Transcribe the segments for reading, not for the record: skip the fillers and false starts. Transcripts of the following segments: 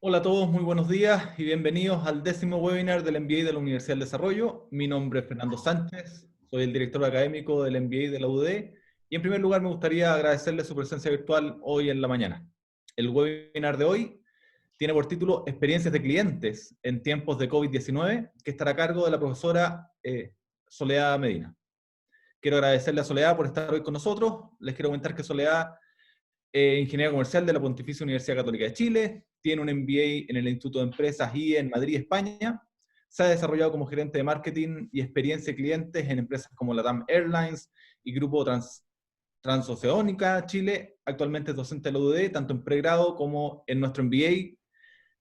Hola a todos, muy buenos días y bienvenidos al 10º webinar del MBA de la Universidad del Desarrollo. Mi nombre es Fernando Sánchez, soy el director académico del MBA de la UD y en primer lugar me gustaría agradecerle su presencia virtual hoy en la mañana. El webinar de hoy tiene por título Experiencias de clientes en tiempos de COVID-19, que estará a cargo de la profesora Soledad Medina. Quiero agradecerle a Soledad por estar hoy con nosotros. Les quiero comentar que Soledad ingeniera comercial de la Pontificia Universidad Católica de Chile, tiene un MBA en el Instituto de Empresas y en Madrid, España. Se ha desarrollado como gerente de marketing y experiencia de clientes en empresas como LATAM Airlines y Grupo Transoceánica Chile. Actualmente es docente de la UD, tanto en pregrado como en nuestro MBA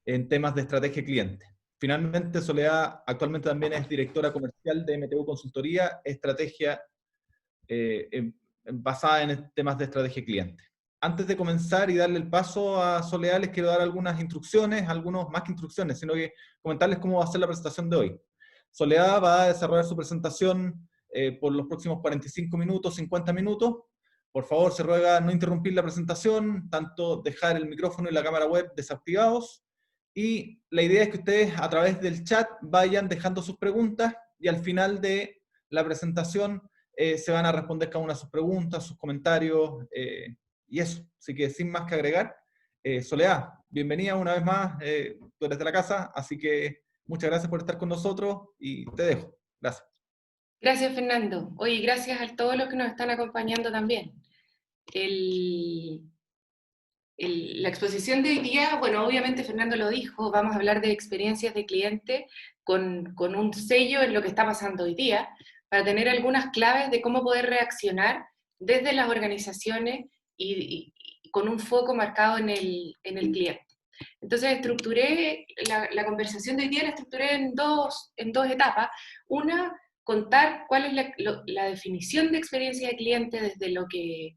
en temas de estrategia de cliente. Finalmente, Soledad actualmente también es directora comercial de MTU Consultoría, estrategia basada en temas de estrategia de cliente. Antes de comenzar y darle el paso a Soledad, les quiero dar algunas instrucciones, algunos más que instrucciones, sino que comentarles cómo va a ser la presentación de hoy. Soledad va a desarrollar su presentación por los próximos 45 minutos, 50 minutos. Por favor, se ruega no interrumpir la presentación, tanto dejar el micrófono y la cámara web desactivados. Y la idea es que ustedes a través del chat vayan dejando sus preguntas y al final de la presentación se van a responder cada una de sus preguntas, sus comentarios, y eso. Así que sin más que agregar, Soledad, bienvenida una vez más, tú eres de la casa, así que muchas gracias por estar con nosotros y te dejo. Gracias. Gracias, Fernando. Oye, gracias a todos los que nos están acompañando también. La exposición de hoy día, bueno, obviamente Fernando lo dijo, vamos a hablar de experiencias de cliente con un sello en lo que está pasando hoy día, para tener algunas claves de cómo poder reaccionar desde las organizaciones y con un foco marcado en el cliente. Entonces estructuré la conversación de hoy día, la estructuré en dos etapas. Una, contar cuál es la definición de experiencia de cliente desde lo que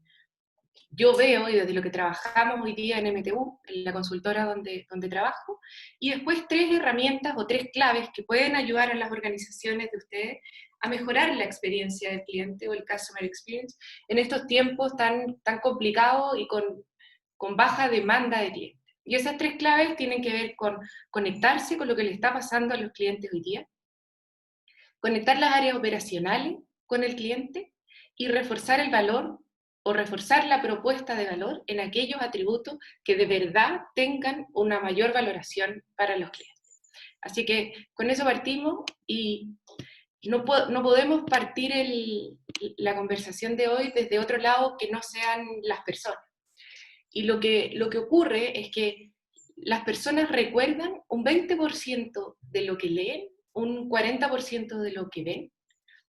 yo veo y desde lo que trabajamos hoy día en MTU, en la consultora donde trabajo, y después tres herramientas o tres claves que pueden ayudar a las organizaciones de ustedes a mejorar la experiencia del cliente o el customer experience en estos tiempos tan complicados y con baja demanda de clientes. Y esas tres claves tienen que ver con conectarse con lo que le está pasando a los clientes hoy día, conectar las áreas operacionales con el cliente y reforzar el valor o reforzar la propuesta de valor en aquellos atributos que de verdad tengan una mayor valoración para los clientes. Así que con eso partimos y no podemos partir la conversación de hoy desde otro lado que no sean las personas. Y lo que ocurre es que las personas recuerdan un 20% de lo que leen, un 40% de lo que ven,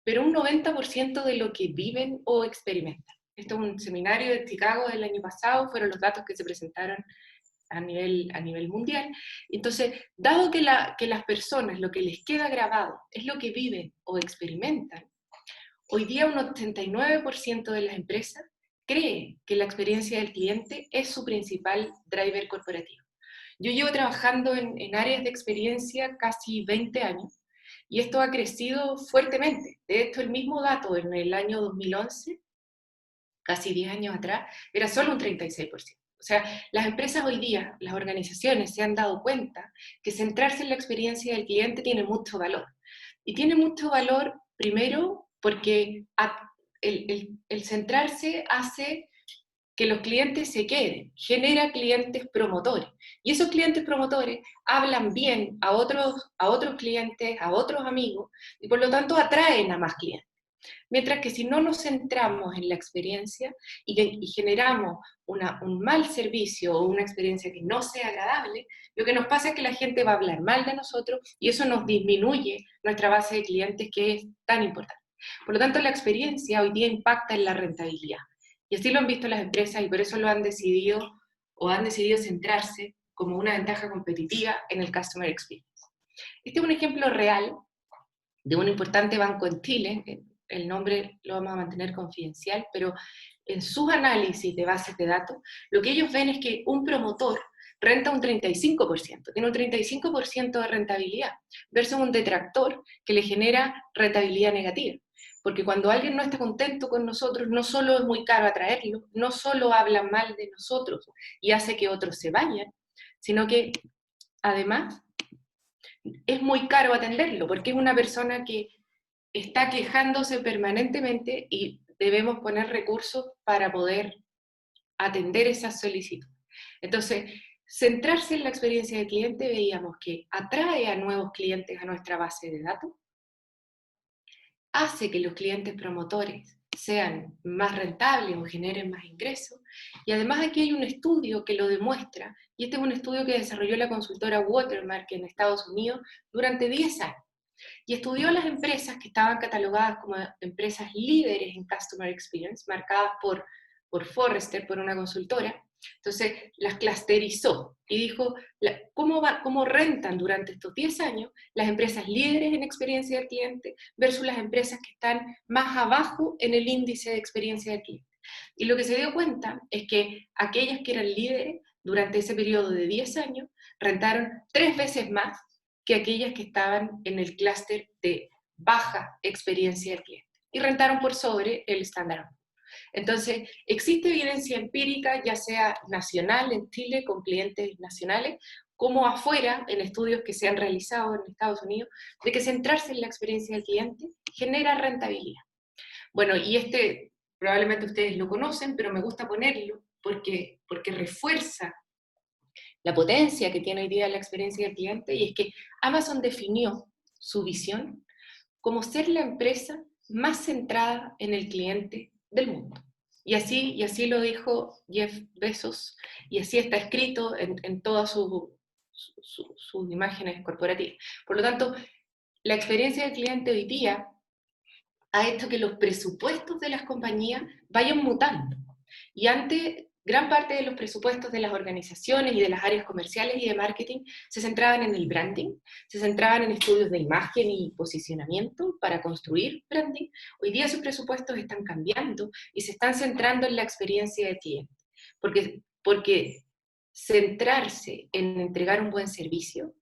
pero un 90% de lo que viven o experimentan. Esto es un seminario de Chicago del año pasado, fueron los datos que se presentaron a nivel mundial. Entonces, dado que las personas lo que les queda grabado es lo que viven o experimentan, hoy día un 89% de las empresas cree que la experiencia del cliente es su principal driver corporativo. Yo llevo trabajando en áreas de experiencia casi 20 años y esto ha crecido fuertemente. De hecho, el mismo dato en el año 2011, casi 10 años atrás, era solo un 36%. O sea, las empresas hoy día, las organizaciones se han dado cuenta que centrarse en la experiencia del cliente tiene mucho valor. Y tiene mucho valor, primero, porque el centrarse hace que los clientes se queden, genera clientes promotores. Y esos clientes promotores hablan bien a otros clientes, a otros amigos, y por lo tanto atraen a más clientes. Mientras que si no nos centramos en la experiencia y generamos un mal servicio o una experiencia que no sea agradable, lo que nos pasa es que la gente va a hablar mal de nosotros y eso nos disminuye nuestra base de clientes que es tan importante. Por lo tanto, la experiencia hoy día impacta en la rentabilidad. Y así lo han visto las empresas y por eso lo han decidido centrarse como una ventaja competitiva en el Customer Experience. Este es un ejemplo real de un importante banco en Chile, el nombre lo vamos a mantener confidencial, pero en sus análisis de bases de datos, lo que ellos ven es que un promotor renta un 35%, tiene un 35% de rentabilidad, versus un detractor que le genera rentabilidad negativa. Porque cuando alguien no está contento con nosotros, no solo es muy caro atraerlo, no solo habla mal de nosotros y hace que otros se vayan, sino que además, es muy caro atenderlo, porque es una persona que está quejándose permanentemente y debemos poner recursos para poder atender esas solicitudes. Entonces, centrarse en la experiencia del cliente, veíamos que atrae a nuevos clientes a nuestra base de datos, hace que los clientes promotores sean más rentables o generen más ingresos, y además aquí hay un estudio que lo demuestra, y este es un estudio que desarrolló la consultora Watermark en Estados Unidos durante 10 años, y estudió las empresas que estaban catalogadas como empresas líderes en Customer Experience, marcadas por Forrester, por una consultora. Entonces las clusterizó y dijo cómo rentan durante estos 10 años las empresas líderes en experiencia del cliente versus las empresas que están más abajo en el índice de experiencia del cliente. Y lo que se dio cuenta es que aquellas que eran líderes durante ese periodo de 10 años rentaron 3 veces más que aquellas que estaban en el clúster de baja experiencia del cliente, y rentaron por sobre el estándar. Entonces, existe evidencia empírica, ya sea nacional en Chile, con clientes nacionales, como afuera, en estudios que se han realizado en Estados Unidos, de que centrarse en la experiencia del cliente genera rentabilidad. Bueno, y este probablemente ustedes lo conocen, pero me gusta ponerlo porque refuerza la potencia que tiene hoy día la experiencia del cliente, y es que Amazon definió su visión como ser la empresa más centrada en el cliente del mundo. Y así lo dijo Jeff Bezos, y así está escrito en todas sus imágenes corporativas. Por lo tanto, la experiencia del cliente hoy día ha hecho que los presupuestos de las compañías vayan mutando. Y antes, gran parte de los presupuestos de las organizaciones y de las áreas comerciales y de marketing se centraban en el branding, se centraban en estudios de imagen y posicionamiento para construir branding. Hoy día esos presupuestos están cambiando y se están centrando en la experiencia de cliente. Porque centrarse en entregar un buen servicio,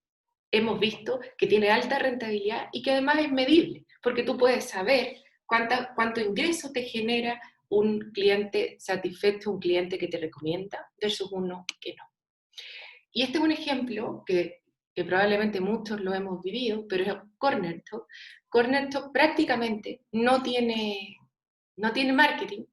hemos visto que tiene alta rentabilidad y que además es medible, porque tú puedes saber cuánto ingreso te genera un cliente satisfecho, un cliente que te recomienda, versus uno que no. Y este es un ejemplo que probablemente muchos lo hemos vivido, pero es Corner Shop. Corner Shop prácticamente no tiene marketing.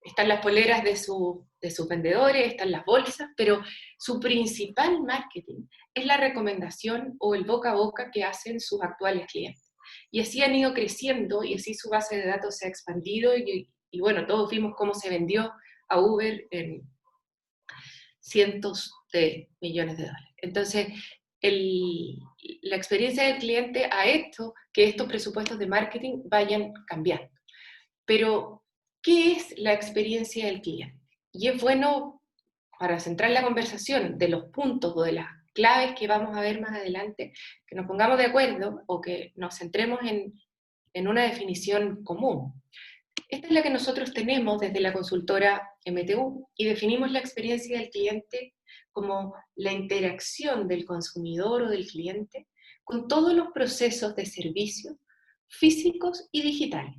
Están las poleras de sus vendedores, están las bolsas, pero su principal marketing es la recomendación o el boca a boca que hacen sus actuales clientes. Y así han ido creciendo, y así su base de datos se ha expandido, y bueno, todos vimos cómo se vendió a Uber en cientos de millones de dólares. Entonces, la experiencia del cliente ha hecho que estos presupuestos de marketing vayan cambiando. Pero, ¿qué es la experiencia del cliente? Y es bueno, para centrar la conversación de los puntos o de las claves que vamos a ver más adelante, que nos pongamos de acuerdo o que nos centremos en una definición común. Esta es la que nosotros tenemos desde la consultora MTU, y definimos la experiencia del cliente como la interacción del consumidor o del cliente con todos los procesos de servicio físicos y digitales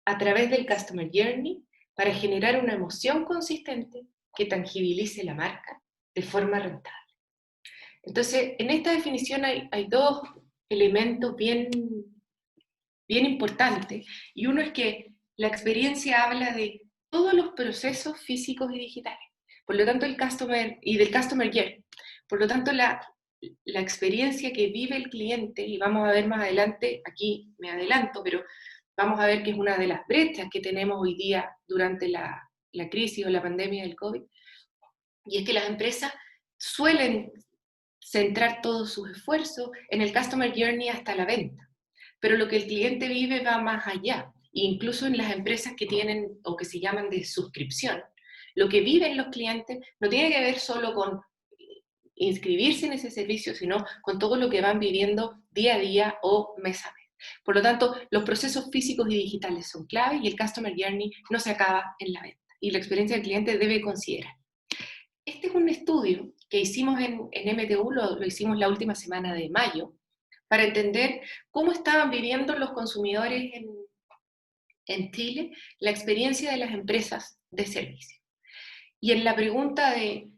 a través del Customer Journey para generar una emoción consistente que tangibilice la marca de forma rentable. Entonces, en esta definición hay dos elementos bien importantes, y uno es que la experiencia habla de todos los procesos físicos y digitales, por lo tanto del Customer Journey. Por lo tanto, la experiencia que vive el cliente, y vamos a ver más adelante, aquí me adelanto, pero vamos a ver que es una de las brechas que tenemos hoy día durante la crisis o la pandemia del COVID, y es que las empresas suelen centrar todos sus esfuerzos en el Customer Journey hasta la venta, pero lo que el cliente vive va más allá, incluso en las empresas que tienen o que se llaman de suscripción. Lo que viven los clientes no tiene que ver solo con inscribirse en ese servicio, sino con todo lo que van viviendo día a día o mes a mes. Por lo tanto, los procesos físicos y digitales son clave, y el Customer Journey no se acaba en la venta, y la experiencia del cliente debe considerar. Este es un estudio que hicimos en MTU, lo hicimos la última semana de mayo, para entender cómo estaban viviendo los consumidores en Chile la experiencia de las empresas de servicio. Y en la pregunta de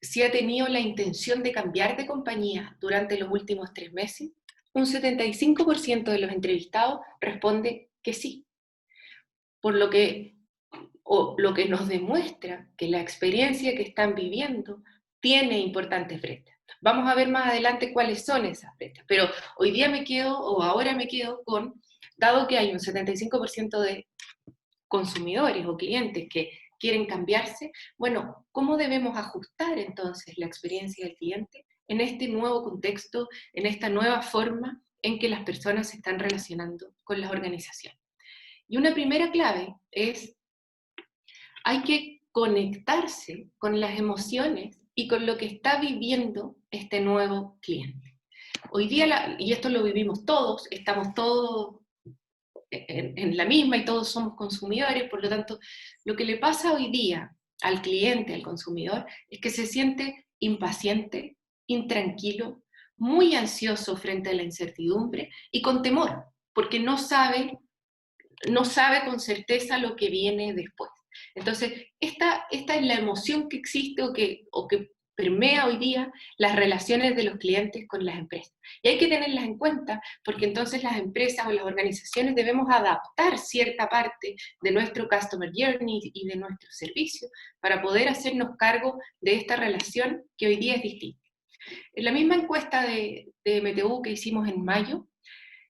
si ha tenido la intención de cambiar de compañía durante los últimos 3 meses, un 75% de los entrevistados responde que sí, por lo que nos demuestra que la experiencia que están viviendo tiene importantes brechas. Vamos a ver más adelante cuáles son esas brechas, pero hoy día me quedo, o ahora me quedo con, dado que hay un 75% de consumidores o clientes que quieren cambiarse, bueno, ¿cómo debemos ajustar entonces la experiencia del cliente en este nuevo contexto, en esta nueva forma en que las personas se están relacionando con las organizaciones? Y una primera clave es, hay que conectarse con las emociones y con lo que está viviendo este nuevo cliente. Hoy día, y esto lo vivimos todos, estamos todos en la misma y todos somos consumidores, por lo tanto, lo que le pasa hoy día al cliente, al consumidor, es que se siente impaciente, intranquilo, muy ansioso frente a la incertidumbre y con temor, porque no sabe con certeza lo que viene después. Entonces, esta es la emoción que existe o que permea hoy día las relaciones de los clientes con las empresas. Y hay que tenerlas en cuenta porque entonces las empresas o las organizaciones debemos adaptar cierta parte de nuestro Customer Journey y de nuestro servicio para poder hacernos cargo de esta relación que hoy día es distinta. En la misma encuesta de MTU que hicimos en mayo,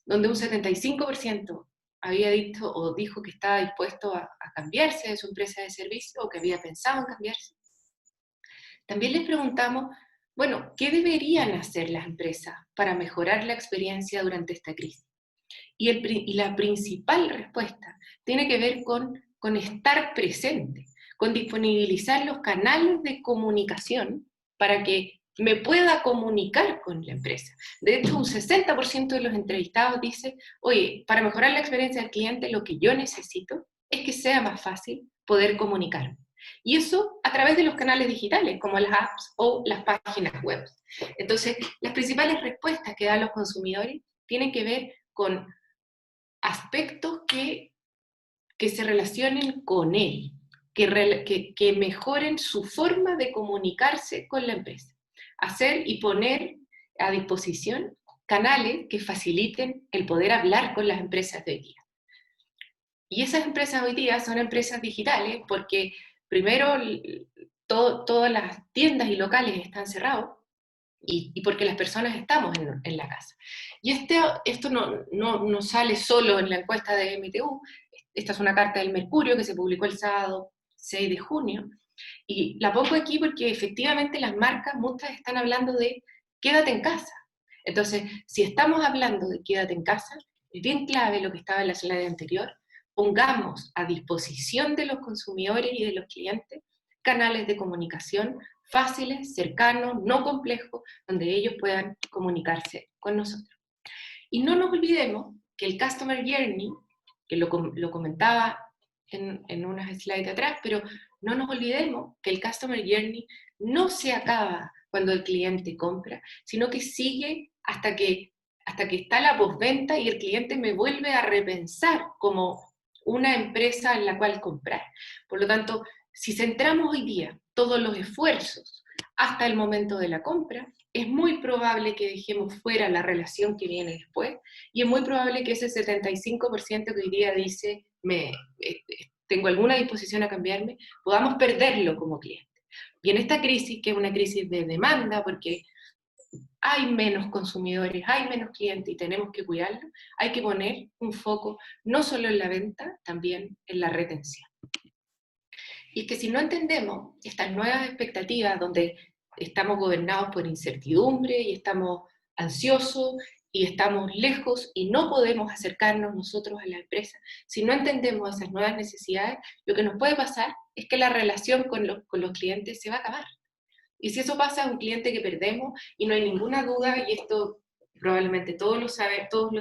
donde un 75% había dicho o dijo que estaba dispuesto a cambiarse de su empresa de servicio o que había pensado en cambiarse. También les preguntamos, bueno, ¿qué deberían hacer las empresas para mejorar la experiencia durante esta crisis? Y la principal respuesta tiene que ver con estar presente, con disponibilizar los canales de comunicación para que me pueda comunicar con la empresa. De hecho, un 60% de los entrevistados dice, oye, para mejorar la experiencia del cliente, lo que yo necesito es que sea más fácil poder comunicarme. Y eso a través de los canales digitales, como las apps o las páginas web. Entonces, las principales respuestas que dan los consumidores tienen que ver con aspectos que se relacionen con él, que mejoren su forma de comunicarse con la empresa. Hacer y poner a disposición canales que faciliten el poder hablar con las empresas de hoy día. Y esas empresas hoy día son empresas digitales porque primero todas las tiendas y locales están cerrados y porque las personas estamos en la casa. Y esto no sale solo en la encuesta de MTU, esta es una carta del Mercurio que se publicó el sábado 6 de junio, y la pongo aquí porque efectivamente las marcas muchas están hablando de quédate en casa. Entonces, si estamos hablando de quédate en casa, es bien clave lo que estaba en la slide anterior, pongamos a disposición de los consumidores y de los clientes canales de comunicación fáciles, cercanos, no complejos, donde ellos puedan comunicarse con nosotros. Y no nos olvidemos que el Customer Journey, que lo comentaba en unas slides atrás, pero no nos olvidemos que el Customer Journey no se acaba cuando el cliente compra, sino que sigue hasta que está la postventa y el cliente me vuelve a repensar como una empresa en la cual comprar. Por lo tanto, si centramos hoy día todos los esfuerzos hasta el momento de la compra, es muy probable que dejemos fuera la relación que viene después, y es muy probable que ese 75% que hoy día dice, tengo alguna disposición a cambiarme, podamos perderlo como cliente. Y en esta crisis, que es una crisis de demanda, porque hay menos consumidores, hay menos clientes y tenemos que cuidarlo, hay que poner un foco no solo en la venta, también en la retención. Y es que si no entendemos estas nuevas expectativas donde estamos gobernados por incertidumbre y estamos ansiosos y estamos lejos y no podemos acercarnos nosotros a la empresa, si no entendemos esas nuevas necesidades, lo que nos puede pasar es que la relación con los clientes se va a acabar. Y si eso pasa a un cliente que perdemos, y no hay ninguna duda, y esto probablemente todos lo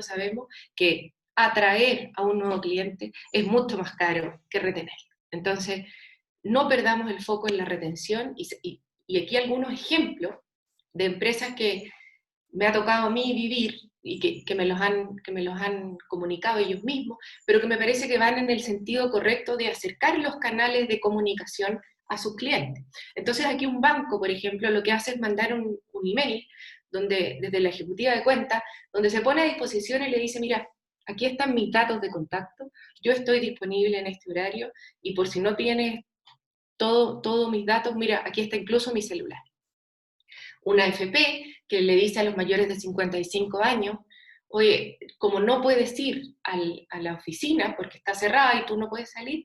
sabemos, que atraer a un nuevo cliente es mucho más caro que retenerlo. Entonces, no perdamos el foco en la retención, y aquí algunos ejemplos de empresas que me ha tocado a mí vivir y que me los han comunicado ellos mismos, pero que me parece que van en el sentido correcto de acercar los canales de comunicación a sus clientes. Entonces aquí un banco, por ejemplo, lo que hace es mandar un email donde, desde la ejecutiva de cuenta, donde se pone a disposición y le dice, mira, aquí están mis datos de contacto, yo estoy disponible en este horario, y por si no tienes todos mis datos, mira, aquí está incluso mi celular. Una AFP que le dice a los mayores de 55 años, oye, como no puedes ir a la oficina porque está cerrada y tú no puedes salir,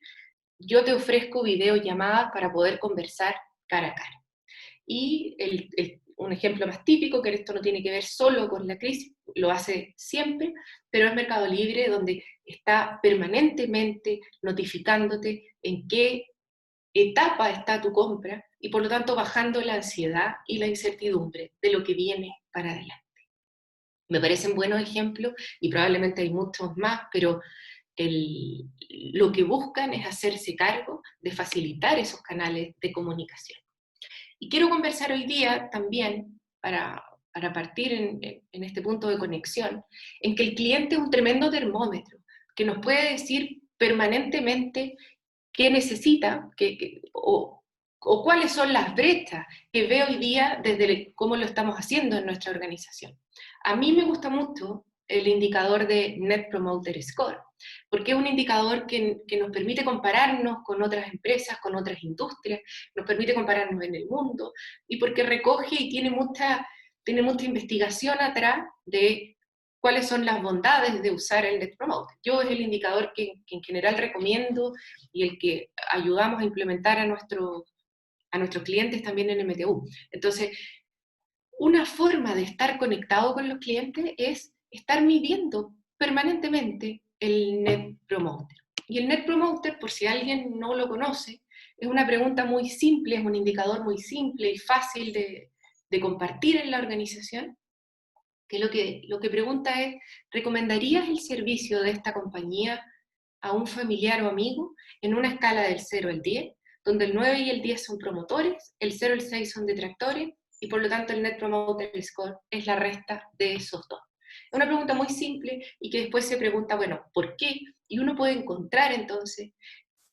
yo te ofrezco videollamadas para poder conversar cara a cara. Y un ejemplo más típico, que esto no tiene que ver solo con la crisis, lo hace siempre, pero es Mercado Libre, donde está permanentemente notificándote en qué etapa está tu compra, y por lo tanto bajando la ansiedad y la incertidumbre de lo que viene para adelante. Me parecen buenos ejemplos y probablemente hay muchos más, pero lo que buscan es hacerse cargo de facilitar esos canales de comunicación. Y quiero conversar hoy día también, para partir en este punto de conexión, en que el cliente es un tremendo termómetro, que nos puede decir permanentemente qué necesita, o cuáles son las brechas que ve hoy día desde cómo lo estamos haciendo en nuestra organización. A mí me gusta mucho el indicador de Net Promoter Score, porque es un indicador que nos permite compararnos con otras empresas, con otras industrias, nos permite compararnos en el mundo, y porque recoge y tiene mucha investigación atrás de cuáles son las bondades de usar el Net Promoter. Yo es el indicador que en general recomiendo y el que ayudamos a implementar a nuestros clientes también en MTU. Entonces, una forma de estar conectado con los clientes es estar midiendo permanentemente el Net Promoter. Y el Net Promoter, por si alguien no lo conoce, es una pregunta muy simple, es un indicador muy simple y fácil de compartir en la organización, que lo que pregunta es, ¿recomendarías el servicio de esta compañía a un familiar o amigo en una escala del 0 al 10, donde el 9 y el 10 son promotores, el 0 y el 6 son detractores, y por lo tanto el Net Promoter Score es la resta de esos dos? Es una pregunta muy simple y que después se pregunta, bueno, ¿por qué? Y uno puede encontrar entonces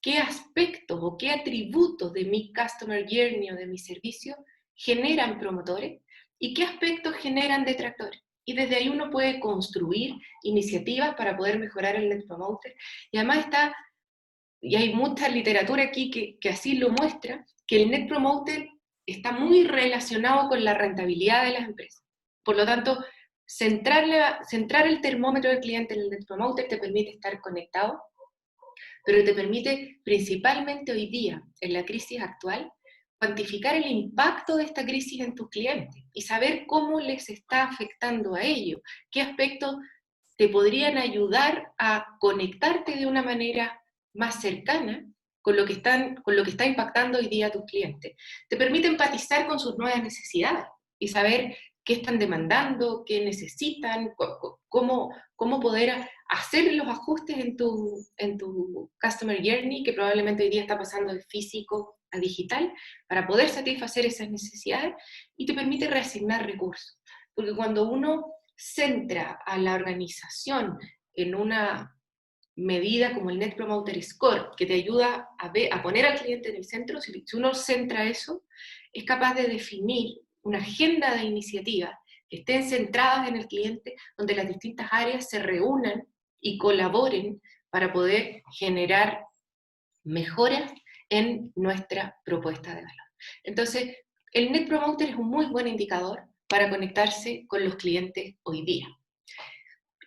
qué aspectos o qué atributos de mi Customer Journey o de mi servicio generan promotores y qué aspectos generan detractores. Y desde ahí uno puede construir iniciativas para poder mejorar el Net Promoter. Y además y hay mucha literatura aquí que así lo muestra, que el Net Promoter está muy relacionado con la rentabilidad de las empresas. Por lo tanto, centrar el termómetro del cliente en el Net Promoter te permite estar conectado, pero te permite principalmente hoy día, en la crisis actual, cuantificar el impacto de esta crisis en tus clientes y saber cómo les está afectando a ellos, qué aspectos te podrían ayudar a conectarte de una manera más cercana con lo que está impactando hoy día a tus clientes. Te permite empatizar con sus nuevas necesidades y saber qué están demandando, qué necesitan, cómo poder hacer los ajustes en tu Customer Journey, que probablemente hoy día está pasando de físico a digital, para poder satisfacer esas necesidades, y te permite reasignar recursos. Porque cuando uno centra a la organización en una medida como el Net Promoter Score, que te ayuda a poner al cliente en el centro, si uno centra eso, es capaz de definir una agenda de iniciativas que estén centradas en el cliente, donde las distintas áreas se reúnan y colaboren para poder generar mejoras en nuestra propuesta de valor. Entonces, el Net Promoter es un muy buen indicador para conectarse con los clientes hoy día.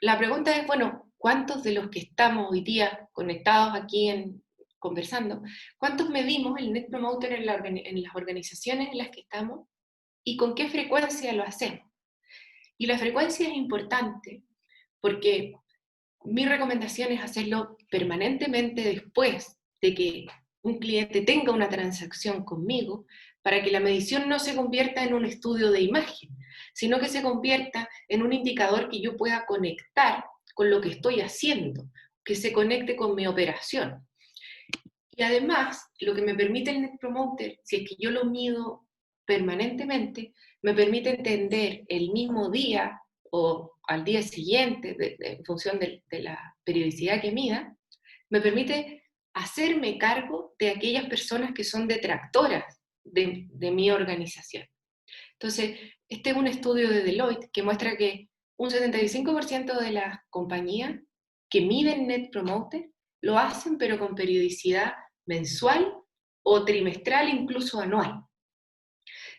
La pregunta es, bueno, ¿cuántos de los que estamos hoy día conectados aquí conversando, cuántos medimos el Net Promoter en las organizaciones en las que estamos y con qué frecuencia lo hacemos? Y la frecuencia es importante porque mi recomendación es hacerlo permanentemente después de que un cliente tenga una transacción conmigo, para que la medición no se convierta en un estudio de imagen, sino que se convierta en un indicador que yo pueda conectar con lo que estoy haciendo, que se conecte con mi operación. Y además, lo que me permite el Net Promoter, si es que yo lo mido permanentemente, me permite entender el mismo día o al día siguiente, en función de la periodicidad que mida, me permite hacerme cargo de aquellas personas que son detractoras de mi organización. Entonces, este es un estudio de Deloitte que muestra que un 75% de las compañías que miden Net Promoter lo hacen pero con periodicidad mensual o trimestral, incluso anual.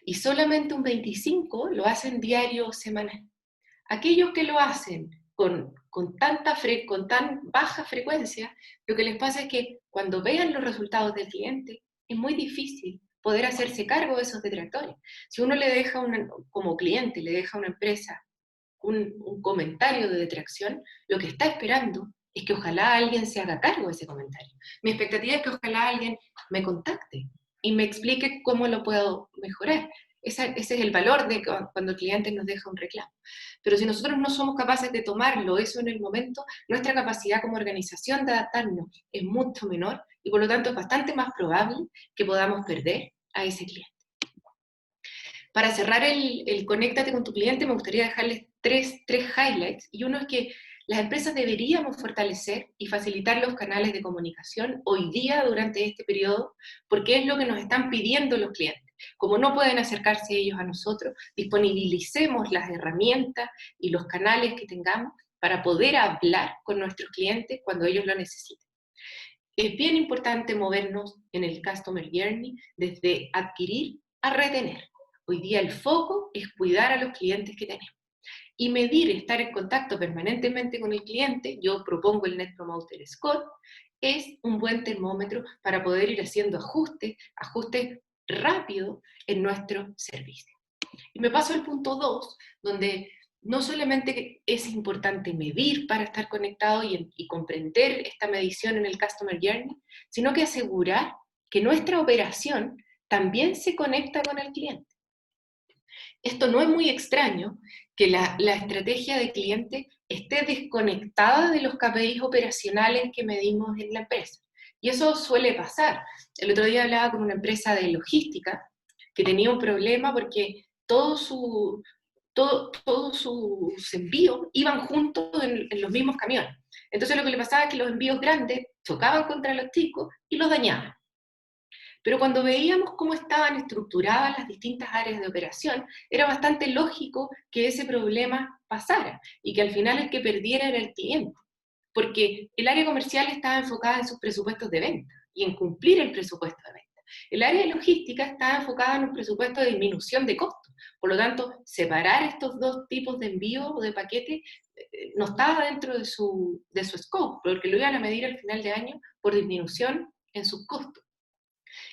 Y solamente un 25% lo hacen diario o semanal. Aquellos que lo hacen con tan baja frecuencia, lo que les pasa es que cuando vean los resultados del cliente, es muy difícil poder hacerse cargo de esos detractores. Si uno le deja, como cliente, le deja a una empresa un comentario de detracción, lo que está esperando es que ojalá alguien se haga cargo de ese comentario. Mi expectativa es que ojalá alguien me contacte y me explique cómo lo puedo mejorar. Ese es el valor de cuando el cliente nos deja un reclamo. Pero si nosotros no somos capaces de tomarlo eso en el momento, nuestra capacidad como organización de adaptarnos es mucho menor y por lo tanto es bastante más probable que podamos perder a ese cliente. Para cerrar el Conéctate con tu cliente, me gustaría dejarles tres highlights, y uno es que las empresas deberíamos fortalecer y facilitar los canales de comunicación hoy día durante este periodo, porque es lo que nos están pidiendo los clientes. Como no pueden acercarse ellos a nosotros, disponibilicemos las herramientas y los canales que tengamos para poder hablar con nuestros clientes cuando ellos lo necesiten. Es bien importante movernos en el Customer Journey desde adquirir a retener. Hoy día el foco es cuidar a los clientes que tenemos. Y medir, estar en contacto permanentemente con el cliente, yo propongo el Net Promoter Score, es un buen termómetro para poder ir haciendo ajustes rápidos en nuestro servicio. Y me paso al punto 2, donde no solamente es importante medir para estar conectado y comprender esta medición en el Customer Journey, sino que asegurar que nuestra operación también se conecta con el cliente. Esto no es muy extraño que la estrategia de cliente esté desconectada de los KPIs operacionales que medimos en la empresa. Y eso suele pasar. El otro día hablaba con una empresa de logística que tenía un problema porque todos sus envíos iban juntos en los mismos camiones. Entonces lo que le pasaba es que los envíos grandes chocaban contra los chicos y los dañaban. Pero cuando veíamos cómo estaban estructuradas las distintas áreas de operación, era bastante lógico que ese problema pasara y que al final el que perdiera era el cliente, porque el área comercial estaba enfocada en sus presupuestos de venta y en cumplir el presupuesto de venta. El área de logística estaba enfocada en un presupuesto de disminución de costos. Por lo tanto, separar estos dos tipos de envío o de paquete no estaba dentro de su scope, porque lo iban a medir al final de año por disminución en sus costos.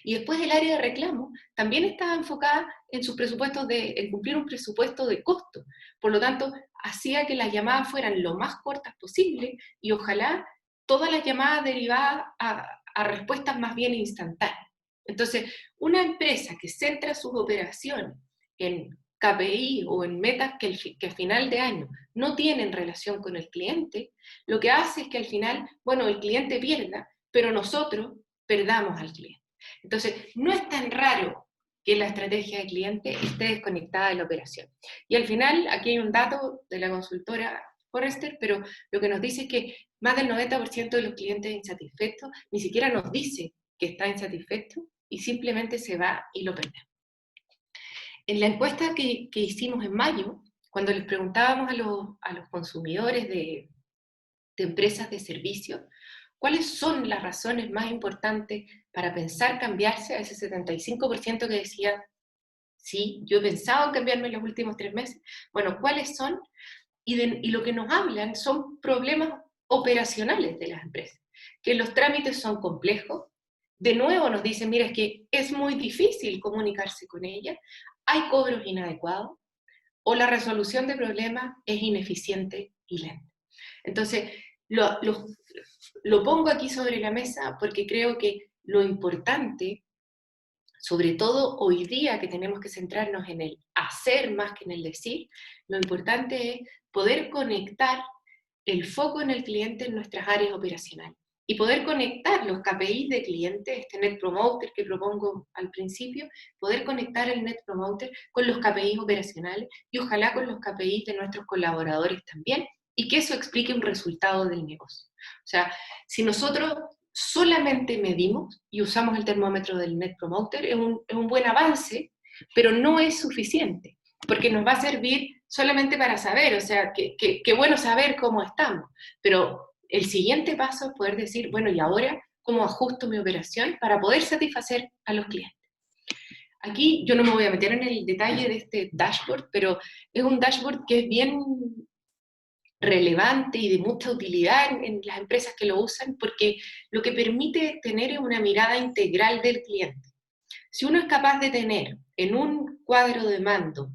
Y después el área de reclamo también estaba enfocada en sus presupuestos en cumplir un presupuesto de costo. Por lo tanto, hacía que las llamadas fueran lo más cortas posible y ojalá todas las llamadas derivadas a respuestas más bien instantáneas. Entonces, una empresa que centra sus operaciones en KPI o en metas que a final de año no tienen relación con el cliente, lo que hace es que al final, bueno, el cliente pierda, pero nosotros perdamos al cliente. Entonces, no es tan raro que la estrategia de cliente esté desconectada de la operación. Y al final, aquí hay un dato de la consultora Forrester, pero lo que nos dice es que más del 90% de los clientes insatisfechos ni siquiera nos dice que está insatisfecho y simplemente se va y lo perdemos. En la encuesta que hicimos en mayo, cuando les preguntábamos a los consumidores de empresas de servicio, ¿cuáles son las razones más importantes para pensar cambiarse? A ese 75% que decía, sí, yo he pensado en cambiarme en los últimos 3 meses. Bueno, ¿cuáles son? Y lo que nos hablan son problemas operacionales de las empresas, que los trámites son complejos. De nuevo nos dicen, mira, es que es muy difícil comunicarse con ella, hay cobros inadecuados, o la resolución de problemas es ineficiente y lenta. Entonces, lo pongo aquí sobre la mesa porque creo que lo importante, sobre todo hoy día que tenemos que centrarnos en el hacer más que en el decir, lo importante es poder conectar el foco en el cliente en nuestras áreas operacionales y poder conectar los KPIs de cliente, este Net Promoter que propongo al principio, poder conectar el Net Promoter con los KPIs operacionales y ojalá con los KPIs de nuestros colaboradores también, y que eso explique un resultado del negocio. O sea, si nosotros solamente medimos y usamos el termómetro del Net Promoter, es un buen avance, pero no es suficiente, porque nos va a servir solamente para saber, o sea, qué bueno saber cómo estamos, pero el siguiente paso es poder decir, bueno, ¿y ahora cómo ajusto mi operación para poder satisfacer a los clientes? Aquí yo no me voy a meter en el detalle de este dashboard, pero es un dashboard que es bien relevante y de mucha utilidad en las empresas que lo usan, porque lo que permite tener es una mirada integral del cliente. Si uno es capaz de tener en un cuadro de mando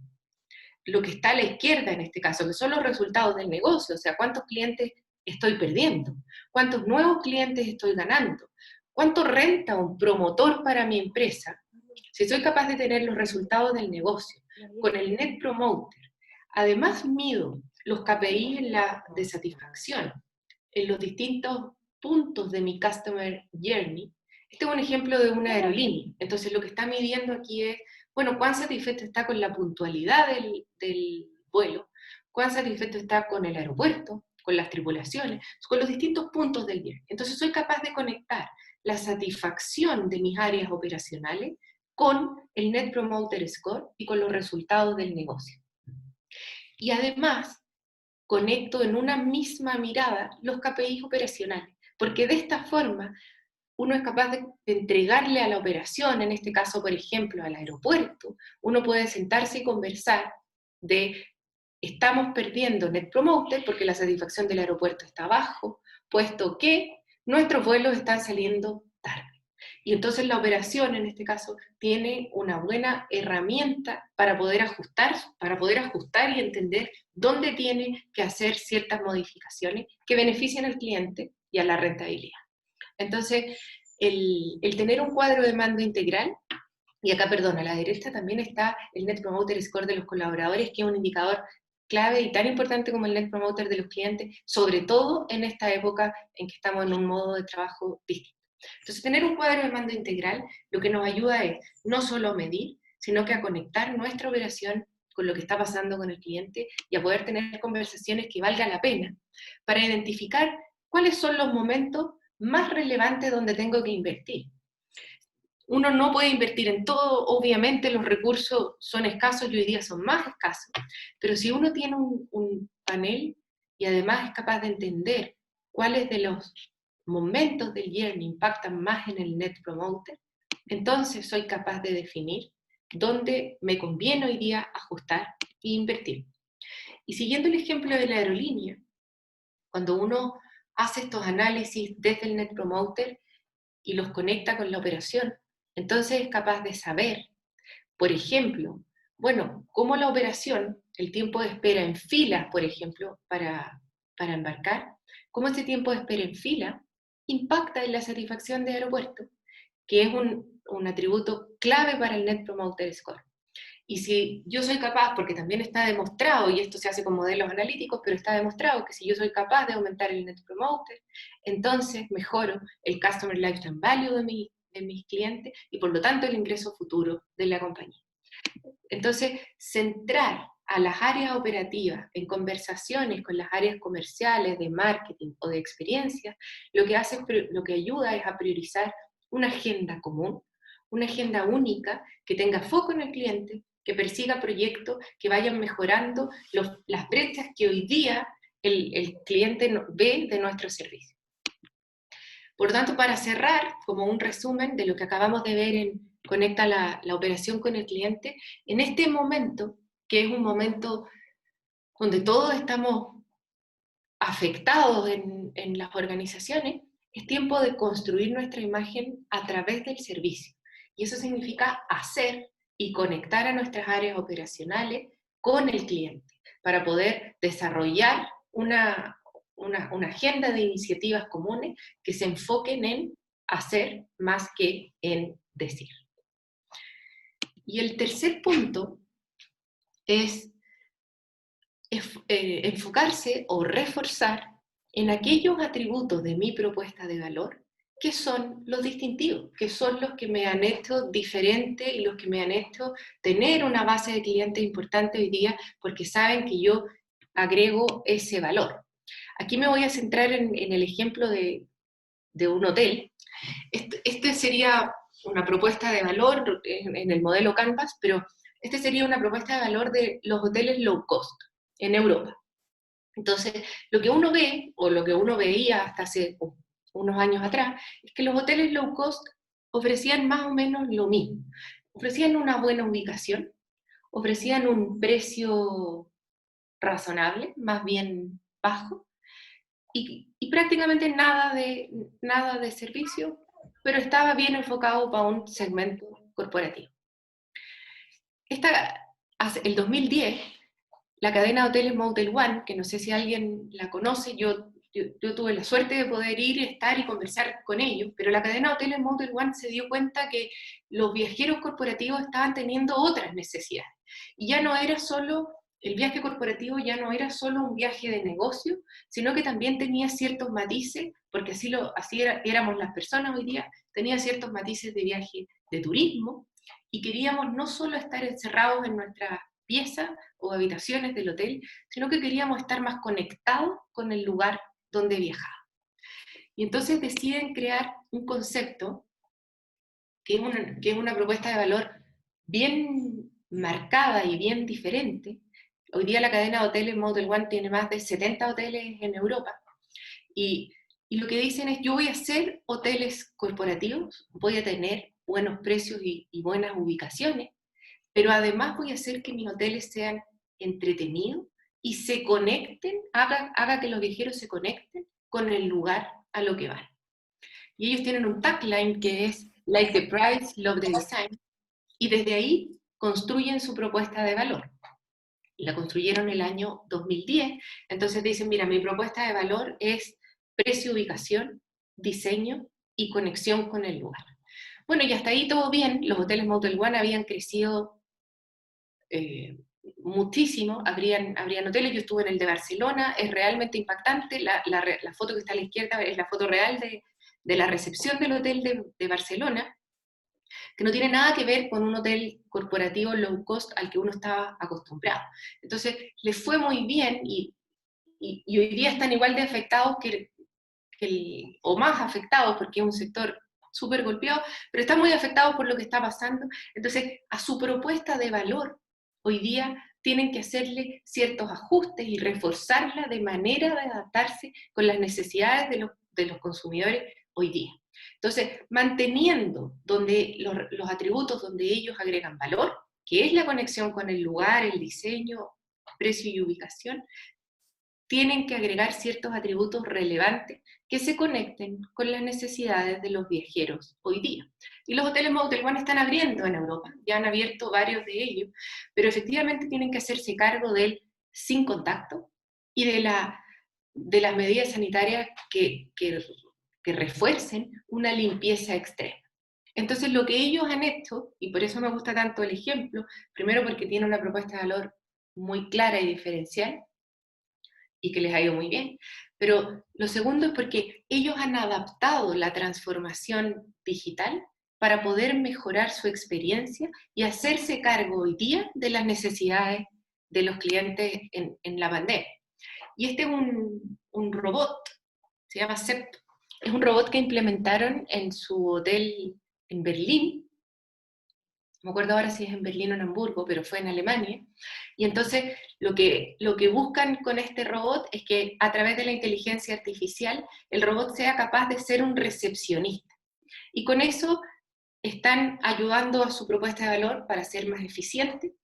lo que está a la izquierda en este caso, que son los resultados del negocio, o sea, cuántos clientes estoy perdiendo, cuántos nuevos clientes estoy ganando, cuánto renta un promotor para mi empresa. Si soy capaz de tener los resultados del negocio con el Net Promoter, además mido los KPI de satisfacción en los distintos puntos de mi Customer Journey. Este es un ejemplo de una aerolínea. Entonces lo que está midiendo aquí es, bueno, cuán satisfecho está con la puntualidad del vuelo, cuán satisfecho está con el aeropuerto, con las tripulaciones, con los distintos puntos del journey. Entonces soy capaz de conectar la satisfacción de mis áreas operacionales con el Net Promoter Score y con los resultados del negocio. Y además, conecto en una misma mirada los KPIs operacionales, porque de esta forma uno es capaz de entregarle a la operación, en este caso, por ejemplo, al aeropuerto, uno puede sentarse y conversar de estamos perdiendo Net Promoter porque la satisfacción del aeropuerto está bajo, puesto que nuestros vuelos están saliendo tarde. Y entonces la operación, en este caso, tiene una buena herramienta para poder ajustar y entender dónde tiene que hacer ciertas modificaciones que beneficien al cliente y a la rentabilidad. Entonces, el tener un cuadro de mando integral, y acá, perdón, a la derecha también está el Net Promoter Score de los colaboradores, que es un indicador clave y tan importante como el Net Promoter de los clientes, sobre todo en esta época en que estamos en un modo de trabajo distinto. Entonces, tener un cuadro de mando integral lo que nos ayuda es no solo a medir, sino que a conectar nuestra operación con lo que está pasando con el cliente y a poder tener conversaciones que valga la pena para identificar cuáles son los momentos más relevantes donde tengo que invertir. Uno no puede invertir en todo, obviamente los recursos son escasos y hoy día son más escasos, pero si uno tiene un panel y además es capaz de entender cuáles de los momentos del journey impactan más en el Net Promoter, entonces soy capaz de definir dónde me conviene hoy día ajustar e invertir. Y siguiendo el ejemplo de la aerolínea, cuando uno hace estos análisis desde el Net Promoter y los conecta con la operación, entonces es capaz de saber, por ejemplo, bueno, cómo la operación, el tiempo de espera en filas, por ejemplo, para embarcar, cómo ese tiempo de espera en fila impacta en la satisfacción de aeropuerto, que es un atributo clave para el Net Promoter Score. Y si yo soy capaz, porque también está demostrado, y esto se hace con modelos analíticos, pero está demostrado que si yo soy capaz de aumentar el Net Promoter, entonces mejoro el Customer Lifetime Value de mis clientes y por lo tanto el ingreso futuro de la compañía. Entonces, centrar a las áreas operativas en conversaciones con las áreas comerciales, de marketing o de experiencia, lo que ayuda es a priorizar una agenda común, una agenda única que tenga foco en el cliente, que persiga proyectos que vayan mejorando las brechas que hoy día el cliente ve de nuestro servicio. Por lo tanto, para cerrar, como un resumen de lo que acabamos de ver en Conecta la operación con el cliente, en este momento, que es un momento donde todos estamos afectados en las organizaciones, es tiempo de construir nuestra imagen a través del servicio. Y eso significa hacer y conectar a nuestras áreas operacionales con el cliente, para poder desarrollar una agenda de iniciativas comunes que se enfoquen en hacer más que en decir. Y el tercer punto es enfocarse o reforzar en aquellos atributos de mi propuesta de valor que son los distintivos, que son los que me han hecho diferente y los que me han hecho tener una base de clientes importante hoy día porque saben que yo agrego ese valor. Aquí me voy a centrar en el ejemplo de de un hotel. Este sería una propuesta de valor en el modelo Canvas, pero este sería una propuesta de valor de los hoteles low cost en Europa. Entonces, lo que uno ve, o lo que uno veía hasta hace unos años atrás, es que los hoteles low cost ofrecían más o menos lo mismo. Ofrecían una buena ubicación, ofrecían un precio razonable, más bien bajo, y prácticamente nada de servicio, pero estaba bien enfocado para un segmento corporativo. El 2010, la cadena de hoteles Motel One, que no sé si alguien la conoce, yo tuve la suerte de poder ir, estar y conversar con ellos, pero la cadena de hoteles Motel One se dio cuenta que los viajeros corporativos estaban teniendo otras necesidades. Y ya no era solo, el viaje corporativo ya no era solo un viaje de negocio, sino que también tenía ciertos matices, porque éramos las personas hoy día, tenía ciertos matices de viaje de turismo, y queríamos no solo estar encerrados en nuestra pieza o habitaciones del hotel, sino que queríamos estar más conectados con el lugar donde viajaba. Y entonces deciden crear un concepto que es una propuesta de valor bien marcada y bien diferente. Hoy día la cadena de hoteles Motel One tiene más de 70 hoteles en Europa, y lo que dicen es: yo voy a hacer hoteles corporativos, voy a tener buenos precios y buenas ubicaciones, pero además voy a hacer que mis hoteles sean entretenidos y se conecten, haga que los viajeros se conecten con el lugar a lo que van. Y ellos tienen un tagline que es Like the Price, Love the Design, y desde ahí construyen su propuesta de valor. La construyeron el año 2010, entonces dicen: mira, mi propuesta de valor es precio, ubicación, diseño y conexión con el lugar. Bueno, y hasta ahí todo bien. Los hoteles Motel One habían crecido muchísimo, habrían hoteles. Yo estuve en el de Barcelona, es realmente impactante. La foto que está a la izquierda es la foto real de la recepción del hotel de Barcelona, que no tiene nada que ver con un hotel corporativo low cost al que uno estaba acostumbrado. Entonces, les fue muy bien, y hoy día están igual de afectados o más afectados, porque es un sector súper golpeado, pero están muy afectados por lo que está pasando. Entonces, a su propuesta de valor, hoy día tienen que hacerle ciertos ajustes y reforzarla de manera de adaptarse con las necesidades de los consumidores hoy día. Entonces, manteniendo los atributos donde ellos agregan valor, que es la conexión con el lugar, el diseño, precio y ubicación, tienen que agregar ciertos atributos relevantes que se conecten con las necesidades de los viajeros hoy día. Y los hoteles Motel One están abriendo en Europa, ya han abierto varios de ellos, pero efectivamente tienen que hacerse cargo del sin contacto y de las medidas sanitarias que refuercen una limpieza extrema. Entonces, lo que ellos han hecho, y por eso me gusta tanto el ejemplo, primero porque tiene una propuesta de valor muy clara y diferencial, y que les ha ido muy bien, pero lo segundo es porque ellos han adaptado la transformación digital para poder mejorar su experiencia y hacerse cargo hoy día de las necesidades de los clientes en la pandemia. Y este es un robot, se llama CEP, es un robot que implementaron en su hotel en Berlín. No me acuerdo ahora si es en Berlín o en Hamburgo, pero fue en Alemania. Y entonces lo que buscan con este robot es que a través de la inteligencia artificial el robot sea capaz de ser un recepcionista. Y con eso están ayudando a su propuesta de valor para ser más eficiente,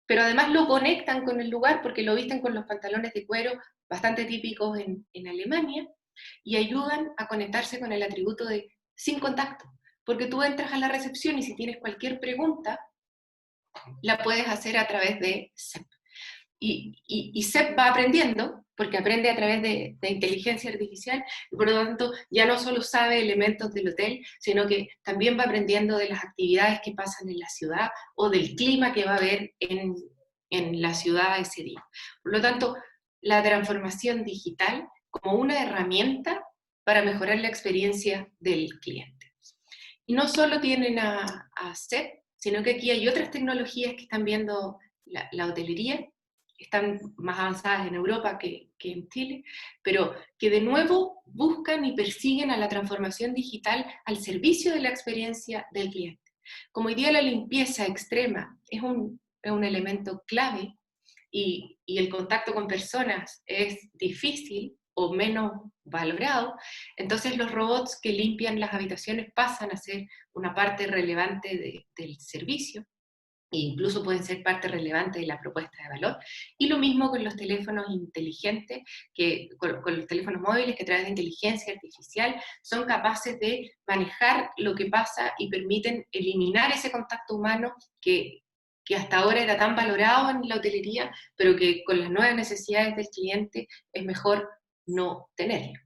pero además lo conectan con el lugar porque lo visten con los pantalones de cuero bastante típicos en Alemania, y ayudan a conectarse con el atributo de sin contacto. Porque tú entras a la recepción y si tienes cualquier pregunta, la puedes hacer a través de CEP. Y CEP va aprendiendo, porque aprende a través de inteligencia artificial, y por lo tanto ya no solo sabe elementos del hotel, sino que también va aprendiendo de las actividades que pasan en la ciudad o del clima que va a haber en la ciudad ese día. Por lo tanto, la transformación digital como una herramienta para mejorar la experiencia del cliente. Y no solo tienen a CEP, sino que aquí hay otras tecnologías que están viendo la hotelería, están más avanzadas en Europa que en Chile, pero que de nuevo buscan y persiguen a la transformación digital al servicio de la experiencia del cliente. Como hoy día la limpieza extrema es un elemento clave y el contacto con personas es difícil o menos valorado, entonces los robots que limpian las habitaciones pasan a ser una parte relevante del servicio, e incluso pueden ser parte relevante de la propuesta de valor. Y lo mismo con los teléfonos inteligentes, con los teléfonos móviles que a través de inteligencia artificial son capaces de manejar lo que pasa y permiten eliminar ese contacto humano que hasta ahora era tan valorado en la hotelería, pero que con las nuevas necesidades del cliente es mejor no tenerlo.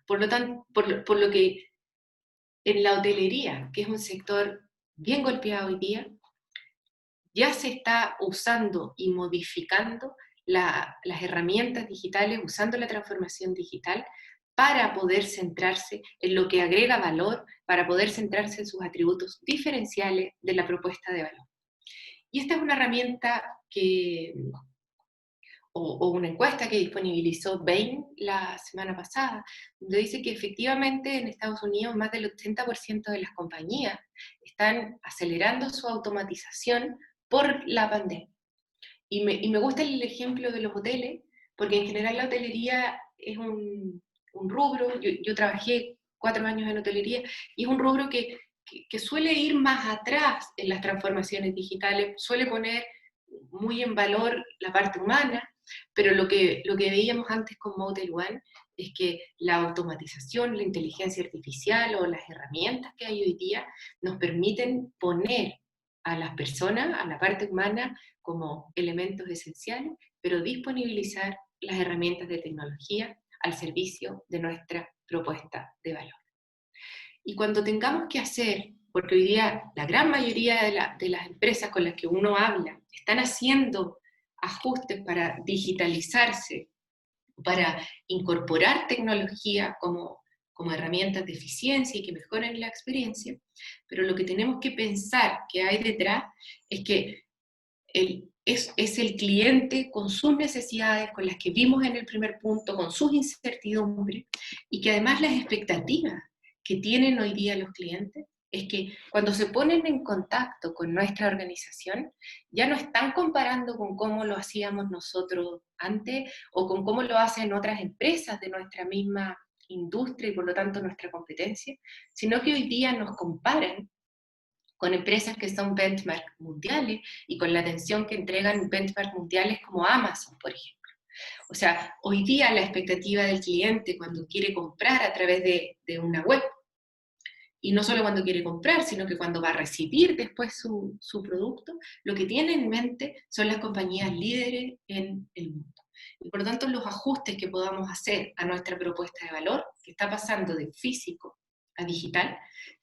Por lo tanto, por lo que en la hotelería, que es un sector bien golpeado hoy día, ya se está usando y modificando las herramientas digitales, usando la transformación digital para poder centrarse en lo que agrega valor, para poder centrarse en sus atributos diferenciales de la propuesta de valor. Y esta es una herramienta o una encuesta que disponibilizó Bain la semana pasada, donde dice que efectivamente en Estados Unidos más del 80% de las compañías están acelerando su automatización por la pandemia. Y me gusta el ejemplo de los hoteles, porque en general la hotelería es un rubro, yo trabajé 4 años en hotelería, y es un rubro que suele ir más atrás en las transformaciones digitales, suele poner muy en valor la parte humana, pero lo que veíamos antes con Motel One es que la automatización, la inteligencia artificial o las herramientas que hay hoy día nos permiten poner a las personas, a la parte humana, como elementos esenciales, pero disponibilizar las herramientas de tecnología al servicio de nuestra propuesta de valor. Y cuando tengamos que hacer, porque hoy día la gran mayoría de las empresas con las que uno habla están haciendo ajustes para digitalizarse, para incorporar tecnología como herramientas de eficiencia y que mejoren la experiencia, pero lo que tenemos que pensar que hay detrás es que es el cliente con sus necesidades, con las que vimos en el primer punto, con sus incertidumbres, y que además las expectativas que tienen hoy día los clientes es que cuando se ponen en contacto con nuestra organización, ya no están comparando con cómo lo hacíamos nosotros antes o con cómo lo hacen otras empresas de nuestra misma industria y por lo tanto nuestra competencia, sino que hoy día nos comparan con empresas que son benchmark mundiales y con la atención que entregan benchmark mundiales como Amazon, por ejemplo. O sea, hoy día la expectativa del cliente cuando quiere comprar a través de una web, y no solo cuando quiere comprar, sino que cuando va a recibir después su producto, lo que tiene en mente son las compañías líderes en el mundo. Y por lo tanto, los ajustes que podamos hacer a nuestra propuesta de valor, que está pasando de físico a digital,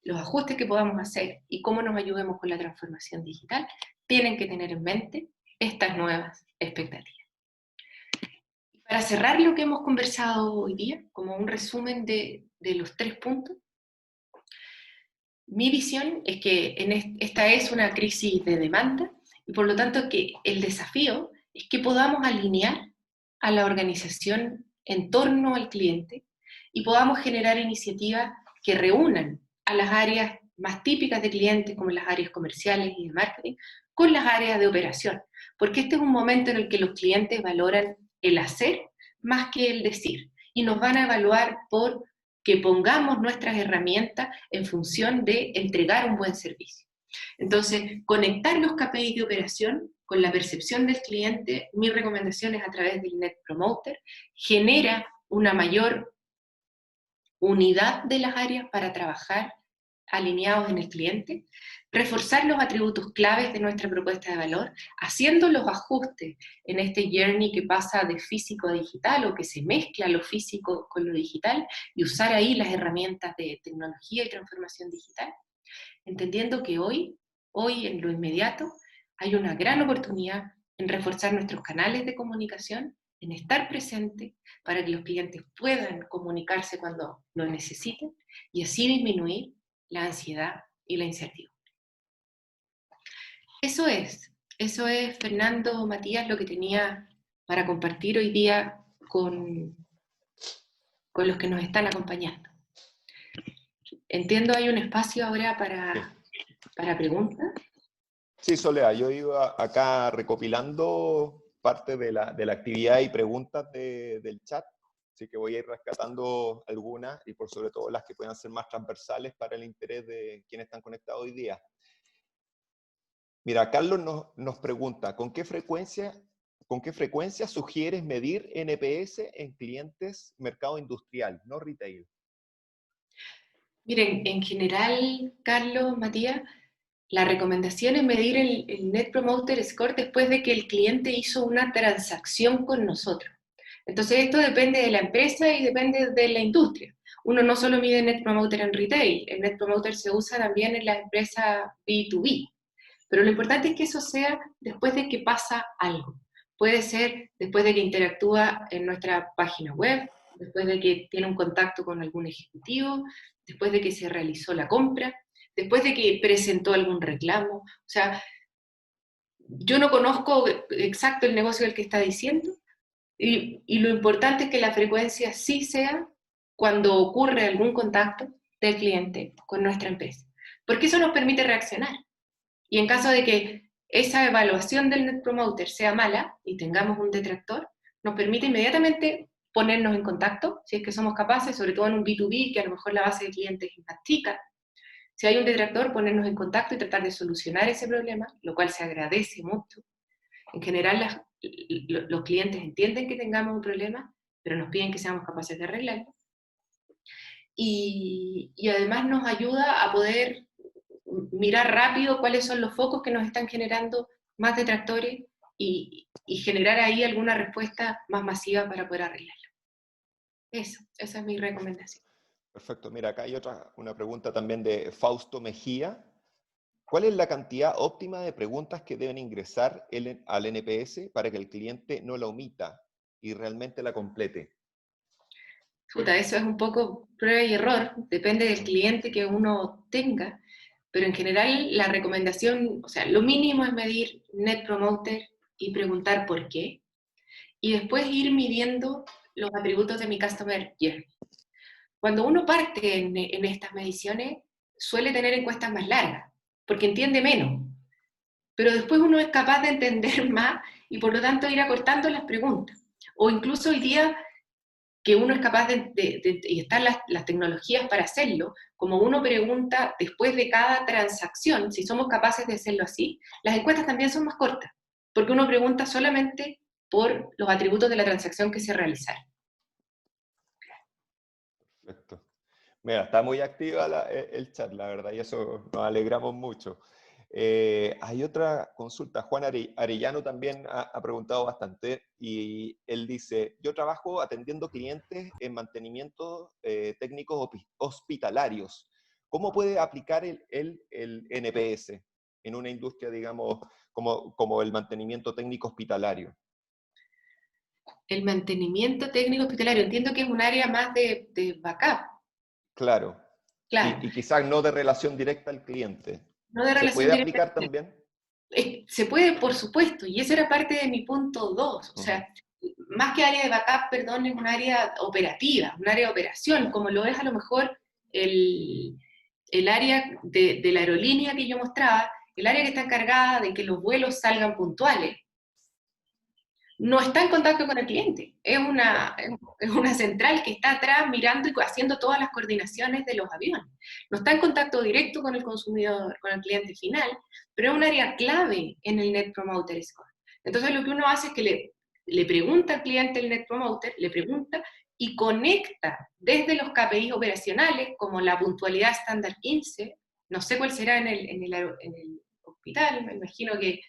los ajustes que podamos hacer y cómo nos ayudemos con la transformación digital, tienen que tener en mente estas nuevas expectativas. Y para cerrar lo que hemos conversado hoy día, como un resumen de los 3 puntos, mi visión es que esta es una crisis de demanda y por lo tanto que el desafío es que podamos alinear a la organización en torno al cliente y podamos generar iniciativas que reúnan a las áreas más típicas de clientes como las áreas comerciales y de marketing con las áreas de operación, porque este es un momento en el que los clientes valoran el hacer más que el decir y nos van a evaluar por que pongamos nuestras herramientas en función de entregar un buen servicio. Entonces, conectar los KPIs de operación con la percepción del cliente, mi recomendación es a través del Net Promoter, genera una mayor unidad de las áreas para trabajar alineados en el cliente, reforzar los atributos claves de nuestra propuesta de valor, haciendo los ajustes en este journey que pasa de físico a digital o que se mezcla lo físico con lo digital y usar ahí las herramientas de tecnología y transformación digital, entendiendo que hoy en lo inmediato, hay una gran oportunidad en reforzar nuestros canales de comunicación, en estar presente para que los clientes puedan comunicarse cuando lo necesiten y así disminuir la ansiedad y la incertidumbre. Eso es, Fernando, Matías, lo que tenía para compartir hoy día con los que nos están acompañando. Entiendo, hay un espacio ahora para preguntas. Sí, Soledad, yo iba acá recopilando parte de la actividad y preguntas del chat, así que voy a ir rescatando algunas y por sobre todo las que puedan ser más transversales para el interés de quienes están conectados hoy día. Mira, Carlos nos pregunta, ¿con qué frecuencia sugieres medir NPS en clientes mercado industrial, no retail? Miren, en general, Carlos, Matías, la recomendación es medir el Net Promoter Score después de que el cliente hizo una transacción con nosotros. Entonces esto depende de la empresa y depende de la industria. Uno no solo mide Net Promoter en retail, el Net Promoter se usa también en las empresas B2B. Pero lo importante es que eso sea después de que pasa algo. Puede ser después de que interactúa en nuestra página web, después de que tiene un contacto con algún ejecutivo, después de que se realizó la compra, después de que presentó algún reclamo. O sea, yo no conozco exacto el negocio del que está diciendo, y lo importante es que la frecuencia sí sea cuando ocurre algún contacto del cliente con nuestra empresa, porque eso nos permite reaccionar. Y en caso de que esa evaluación del Net Promoter sea mala y tengamos un detractor, nos permite inmediatamente ponernos en contacto, si es que somos capaces, sobre todo en un B2B, que a lo mejor la base de clientes es más chica. Si hay un detractor, ponernos en contacto y tratar de solucionar ese problema, lo cual se agradece mucho. En general, los clientes entienden que tengamos un problema, pero nos piden que seamos capaces de arreglarlo. Y además nos ayuda a poder mirar rápido cuáles son los focos que nos están generando más detractores y generar ahí alguna respuesta más masiva para poder arreglarlo. Esa es mi recomendación. Perfecto. Mira, acá hay una pregunta también de Fausto Mejía. ¿Cuál es la cantidad óptima de preguntas que deben ingresar al NPS para que el cliente no la omita y realmente la complete? Eso es un poco prueba y error, depende del cliente que uno tenga, pero en general la recomendación, o sea, lo mínimo es medir Net Promoter y preguntar por qué, y después ir midiendo los atributos de mi Customer Journey. Cuando uno parte en estas mediciones, suele tener encuestas más largas, porque entiende menos, pero después uno es capaz de entender más y por lo tanto ir acortando las preguntas. O incluso hoy día que uno es capaz y están las tecnologías para hacerlo, como uno pregunta después de cada transacción, si somos capaces de hacerlo así, las encuestas también son más cortas, porque uno pregunta solamente por los atributos de la transacción que se realizaron. Perfecto. Mira, está muy activa el chat, la verdad, y eso nos alegramos mucho. Hay otra consulta. Juan Arellano también ha preguntado bastante y él dice, yo trabajo atendiendo clientes en mantenimiento técnicos hospitalarios. ¿Cómo puede aplicar el NPS en una industria, digamos, como el mantenimiento técnico hospitalario? El mantenimiento técnico hospitalario, entiendo que es un área más de backup. Claro. Claro. Y quizás no de relación directa al cliente. No de ¿Se relación puede directa. aplicar también? Se puede, por supuesto, y eso era parte de mi punto 2. O sea, más que área de backup, perdón, es un área operativa, un área de operación, como lo es a lo mejor el área de la aerolínea que yo mostraba, el área que está encargada de que los vuelos salgan puntuales. No está en contacto con el cliente, es una central que está atrás mirando y haciendo todas las coordinaciones de los aviones. No está en contacto directo con el consumidor, con el cliente final, pero es un área clave en el Net Promoter Score. Entonces lo que uno hace es que le pregunta al cliente el Net Promoter, le pregunta y conecta desde los KPIs operacionales, como la puntualidad estándar 15, no sé cuál será en el hospital, me imagino que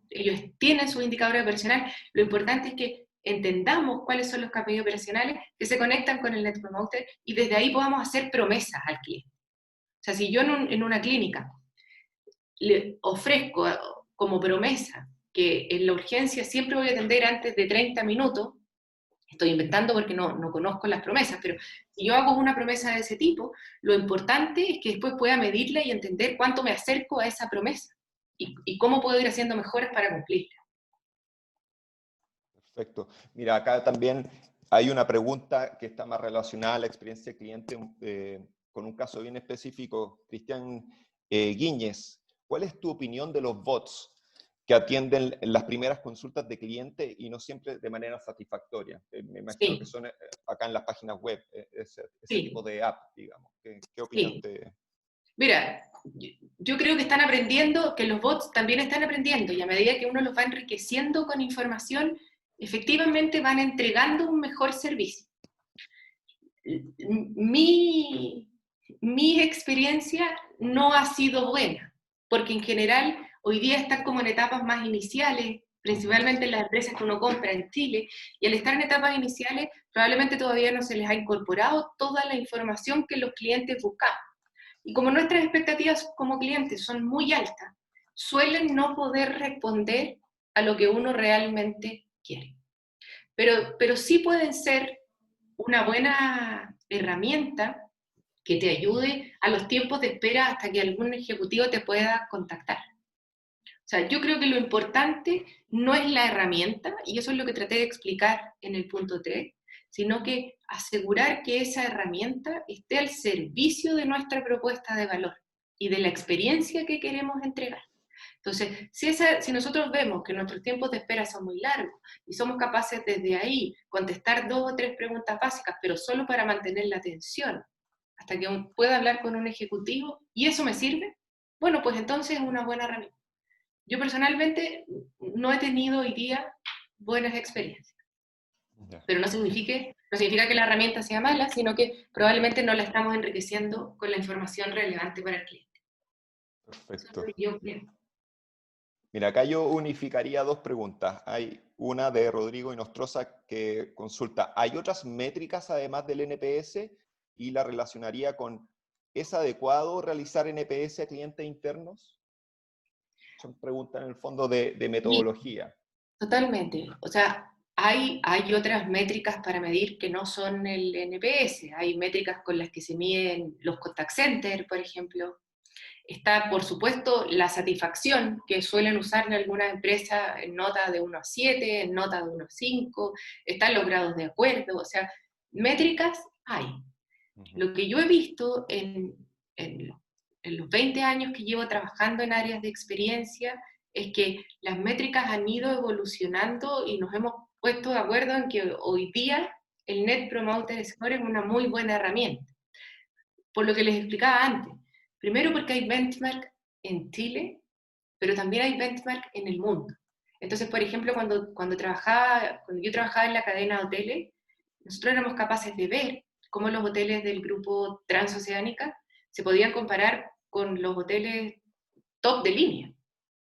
ellos tienen sus indicadores operacionales. Lo importante es que entendamos cuáles son los KPIs operacionales que se conectan con el Net Promoter y desde ahí podamos hacer promesas al cliente. O sea, si yo en una clínica le ofrezco como promesa que en la urgencia siempre voy a atender antes de 30 minutos, estoy inventando porque no conozco las promesas, pero si yo hago una promesa de ese tipo, lo importante es que después pueda medirla y entender cuánto me acerco a esa promesa y cómo puedo ir haciendo mejoras para cumplirla. Perfecto. Mira, acá también hay una pregunta que está más relacionada a la experiencia del cliente con un caso bien específico. Cristian Guíñez, ¿cuál es tu opinión de los bots que atienden las primeras consultas de cliente y no siempre de manera satisfactoria? Me imagino que Sí, son acá en las páginas web, ese tipo sí, de app, digamos. ¿Qué opinión sí. te...? Mira, yo creo que están aprendiendo, que los bots también están aprendiendo, y a medida que uno los va enriqueciendo con información, efectivamente van entregando un mejor servicio. Mi, mi experiencia no ha sido buena, porque en general hoy día están como en etapas más iniciales, principalmente en las empresas que uno compra en Chile, y al estar en etapas iniciales probablemente todavía no se les ha incorporado toda la información que los clientes buscan. Y como nuestras expectativas como clientes son muy altas, suelen no poder responder a lo que uno realmente quiere. Pero sí pueden ser una buena herramienta que te ayude a los tiempos de espera hasta que algún ejecutivo te pueda contactar. O sea, yo creo que lo importante no es la herramienta, y eso es lo que traté de explicar en el punto 3, sino que asegurar que esa herramienta esté al servicio de nuestra propuesta de valor y de la experiencia que queremos entregar. Entonces, si nosotros vemos que nuestros tiempos de espera son muy largos y somos capaces desde ahí contestar 2 o 3 preguntas básicas, pero solo para mantener la atención, hasta que pueda hablar con un ejecutivo, y eso me sirve, bueno, pues entonces es una buena herramienta. Yo personalmente no he tenido hoy día buenas experiencias, Ya, pero no significa que la herramienta sea mala, sino que probablemente no la estamos enriqueciendo con la información relevante para el cliente. Eso es lo que perfecto. yo creo. Mira, acá yo unificaría dos preguntas. Hay una de Rodrigo Inostroza que consulta, ¿hay otras métricas además del NPS? Y la relacionaría con, ¿es adecuado realizar NPS a clientes internos? Son preguntas en el fondo de Sí, metodología. totalmente. O sea, hay otras métricas para medir que no son el NPS. Hay métricas con las que se miden los contact centers, por ejemplo. Está, por supuesto, la satisfacción, que suelen usar en algunas empresas en nota de 1 a 7, en nota de 1 a 5. Están los grados de acuerdo. O sea, métricas hay. Ujú. Lo que yo he visto en, en los 20 años que llevo trabajando en áreas de experiencia es que las métricas han ido evolucionando y nos hemos puesto de acuerdo en que hoy día el Net Promoter Score es una muy buena herramienta. Por lo que les explicaba antes. Primero porque hay benchmark en Chile, pero también hay benchmark en el mundo. Entonces, por ejemplo, cuando yo trabajaba en la cadena de hoteles, nosotros éramos capaces de ver cómo los hoteles del grupo Transoceánica se podían comparar con los hoteles top de línea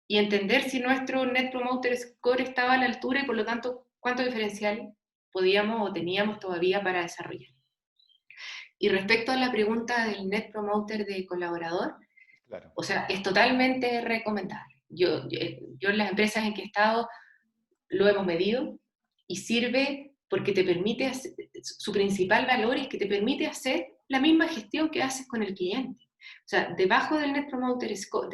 y entender si nuestro Net Promoter Score estaba a la altura y por lo tanto cuánto diferencial podíamos o teníamos todavía para desarrollar. Y respecto a la pregunta del Net Promoter de colaborador, Claro. o sea, es totalmente recomendable. Yo en las empresas en que he estado lo hemos medido y sirve porque te permite, su principal valor es que te permite hacer la misma gestión que haces con el cliente. O sea, debajo del Net Promoter Score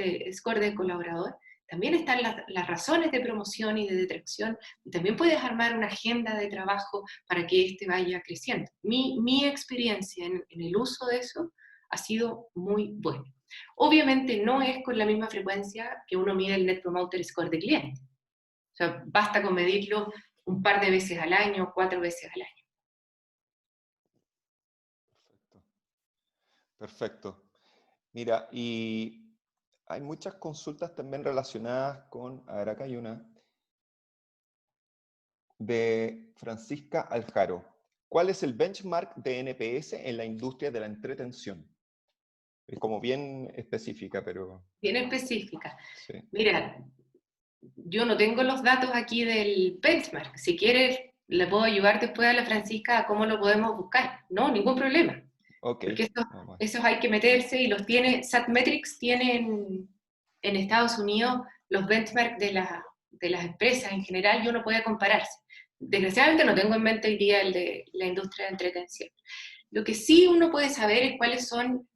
de colaborador también están las razones de promoción y de detracción, y también puedes armar una agenda de trabajo para que éste vaya creciendo. Mi experiencia en el uso de eso ha sido muy buena. Obviamente no es con la misma frecuencia que uno mide el Net Promoter Score de cliente. O sea, basta con medirlo un par de veces al año, 4 veces al año. Perfecto. Perfecto. Mira, y hay muchas consultas también relacionadas con, a ver, acá hay una, de Francisca Aljaro. ¿Cuál es el benchmark de NPS en la industria de la entretención? Es como bien específica, pero Bien específica. sí. Mira, yo no tengo los datos aquí del benchmark. Si quieres, le puedo ayudar después a la Francisca a cómo lo podemos buscar. No, ningún problema. Ok. Porque Vamos. esos hay que meterse y los tiene, Satmetrics tiene en Estados Unidos los benchmarks de las empresas en general y uno puede compararse. Desgraciadamente no tengo en mente hoy día el de la industria de entretención. Lo que sí uno puede saber es cuáles son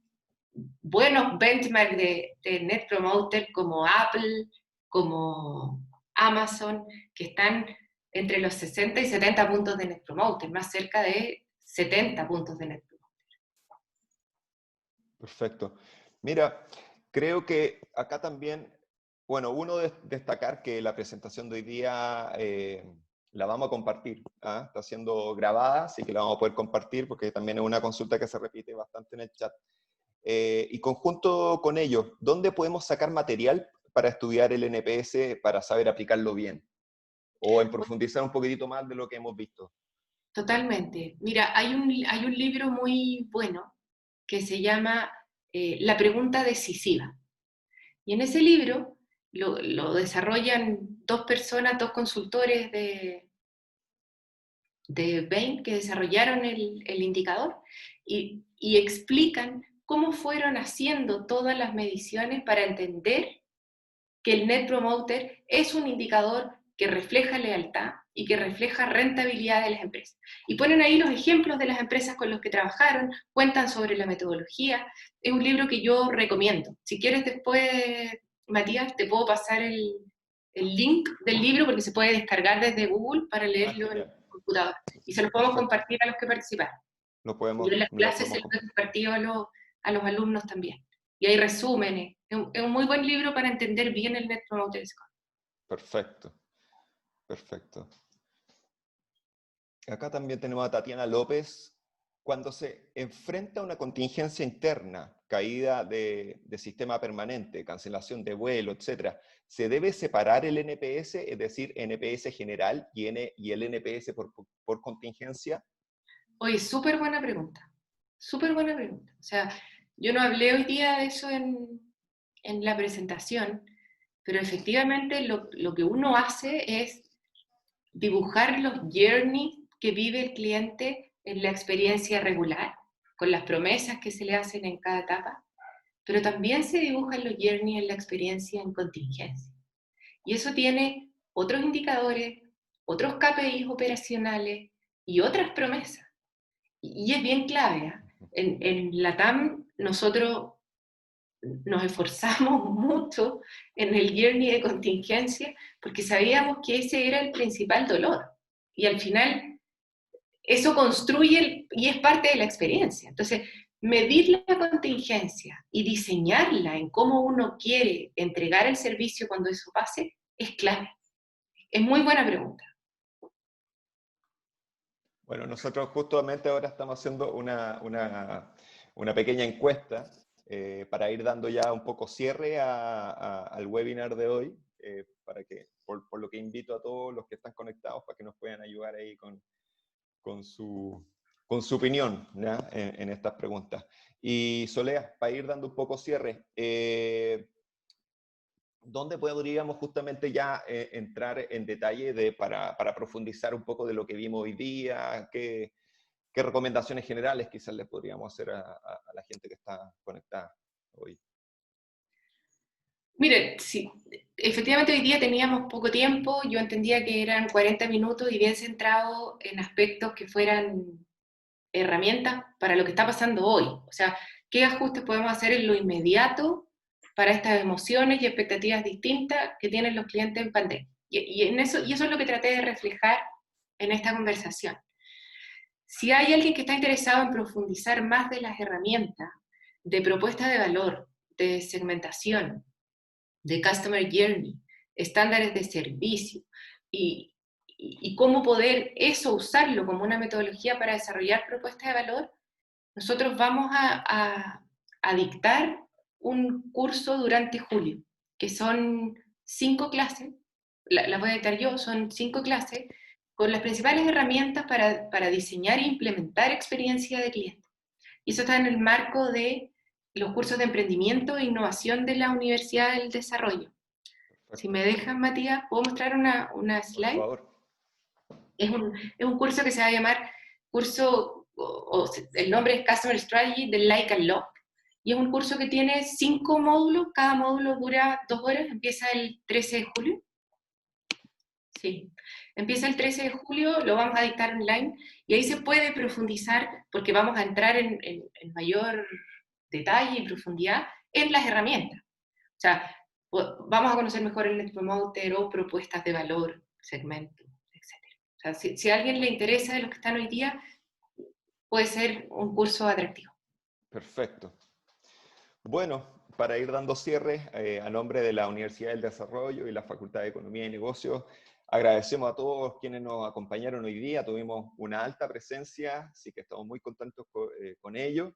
buenos benchmarks de Net Promoter como Apple, como Amazon, que están entre los 60 y 70 puntos de Net Promoter, más cerca de 70 puntos de Net Promoter. Perfecto. Mira, creo que acá también, bueno, destacar que la presentación de hoy día la vamos a compartir. ¿Ah? Está siendo grabada, así que la vamos a poder compartir porque también es una consulta que se repite bastante en el chat. Y conjunto con ello, ¿dónde podemos sacar material para estudiar el NPS para saber aplicarlo bien? O en profundizar un poquitito más de lo que hemos visto. Totalmente. Mira, hay un libro muy bueno que se llama La pregunta decisiva. Y en ese libro lo desarrollan dos personas, dos consultores de Bain que desarrollaron el indicador y explican cómo fueron haciendo todas las mediciones para entender que el Net Promoter es un indicador que refleja lealtad y que refleja rentabilidad de las empresas. Y ponen ahí los ejemplos de las empresas con las que trabajaron, cuentan sobre la metodología. Es un libro que yo recomiendo. Si quieres después, Matías, te puedo pasar el link del libro porque se puede descargar desde Google para leerlo en el computador. Y se lo podemos compartir a los que participaron. Y en las clases se lo he compartido a los alumnos también. Y hay resúmenes. Es un muy buen libro para entender bien el Net Promoter Score. Perfecto, perfecto. Acá también tenemos a Tatiana López. Cuando se enfrenta a una contingencia interna, caída de sistema permanente, cancelación de vuelo, etc., ¿se debe separar el NPS, es decir, NPS general y el NPS por contingencia? Oye, súper buena pregunta. Súper buena pregunta. O sea, yo no hablé hoy día de eso en la presentación, pero efectivamente lo que uno hace es dibujar los journeys que vive el cliente en la experiencia regular, con las promesas que se le hacen en cada etapa, pero también se dibujan los journeys en la experiencia en contingencia. Y eso tiene otros indicadores, otros KPIs operacionales y otras promesas. Y es bien clave. ¿Eh? En LATAM nosotros nos esforzamos mucho en el journey de contingencia porque sabíamos que ese era el principal dolor. Y al final eso construye y es parte de la experiencia. Entonces, medir la contingencia y diseñarla en cómo uno quiere entregar el servicio cuando eso pase es clave. Es muy buena pregunta. Bueno, nosotros justamente ahora estamos haciendo una pequeña encuesta para ir dando ya un poco cierre al webinar de hoy, para que, por lo que invito a todos los que están conectados para que nos puedan ayudar ahí con su opinión, ¿ya? En estas preguntas. Y Solea, para ir dando un poco cierre, ¿dónde podríamos justamente ya entrar en detalle para profundizar un poco de lo que vimos hoy día? ¿Qué recomendaciones generales quizás le podríamos hacer a la gente que está conectada hoy? Mire, sí, efectivamente hoy día teníamos poco tiempo, yo entendía que eran 40 minutos y bien centrado en aspectos que fueran herramientas para lo que está pasando hoy. O sea, ¿qué ajustes podemos hacer en lo inmediato para estas emociones y expectativas distintas que tienen los clientes en pandemia? Y eso es lo que traté de reflejar en esta conversación. Si hay alguien que está interesado en profundizar más de las herramientas, de propuesta de valor, de segmentación, de Customer Journey, estándares de servicio y cómo poder eso usarlo como una metodología para desarrollar propuestas de valor, nosotros vamos a dictar un curso durante julio, que son 5 clases, las voy a dictar yo, son 5 clases con las principales herramientas para diseñar e implementar experiencia de cliente. Y eso está en el marco de los cursos de emprendimiento e innovación de la Universidad del Desarrollo. Perfecto. Si me dejan, Matías, ¿puedo mostrar una slide? Por favor. Es un curso que se va a llamar el nombre es Customer Strategy de Like and Love. Y es un curso que tiene 5 módulos, cada módulo dura 2 horas, empieza el 13 de julio. Sí, empieza el 13 de julio, lo vamos a dictar online, y ahí se puede profundizar, porque vamos a entrar en mayor detalle y profundidad en las herramientas. O sea, vamos a conocer mejor el Net Promoter o propuestas de valor, segmento, etc. O sea, si a alguien le interesa de los que están hoy día, puede ser un curso atractivo. Perfecto. Bueno, para ir dando cierre, a nombre de la Universidad del Desarrollo y la Facultad de Economía y Negocios, agradecemos a todos quienes nos acompañaron hoy día. Tuvimos una alta presencia, así que estamos muy contentos con ello.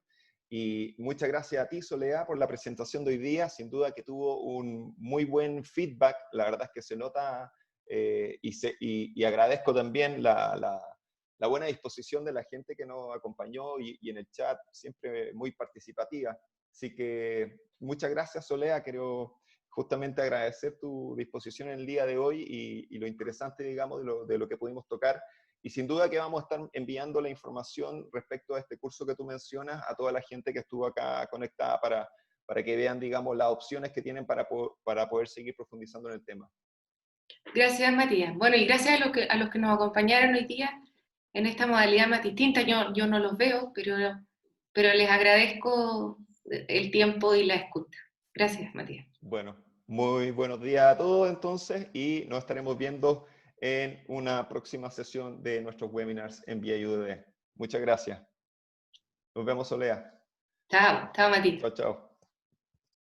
Y muchas gracias a ti, Soledad, por la presentación de hoy día. Sin duda que tuvo un muy buen feedback. La verdad es que se nota y agradezco también la buena disposición de la gente que nos acompañó y en el chat siempre muy participativa. Así que muchas gracias, Soledad. Quiero justamente agradecer tu disposición en el día de hoy y lo interesante, digamos, de lo que pudimos tocar. Y sin duda que vamos a estar enviando la información respecto a este curso que tú mencionas a toda la gente que estuvo acá conectada para que vean, digamos, las opciones que tienen para poder seguir profundizando en el tema. Gracias, Matías. Bueno, y gracias a los que nos acompañaron hoy día en esta modalidad más distinta. Yo no los veo, pero les agradezco el tiempo y la escucha. Gracias, Matías. Bueno, muy buenos días a todos entonces y nos estaremos viendo en una próxima sesión de nuestros webinars en VIA-UDD. Muchas gracias. Nos vemos, Soledad. Chao, Matías. Chao, chao.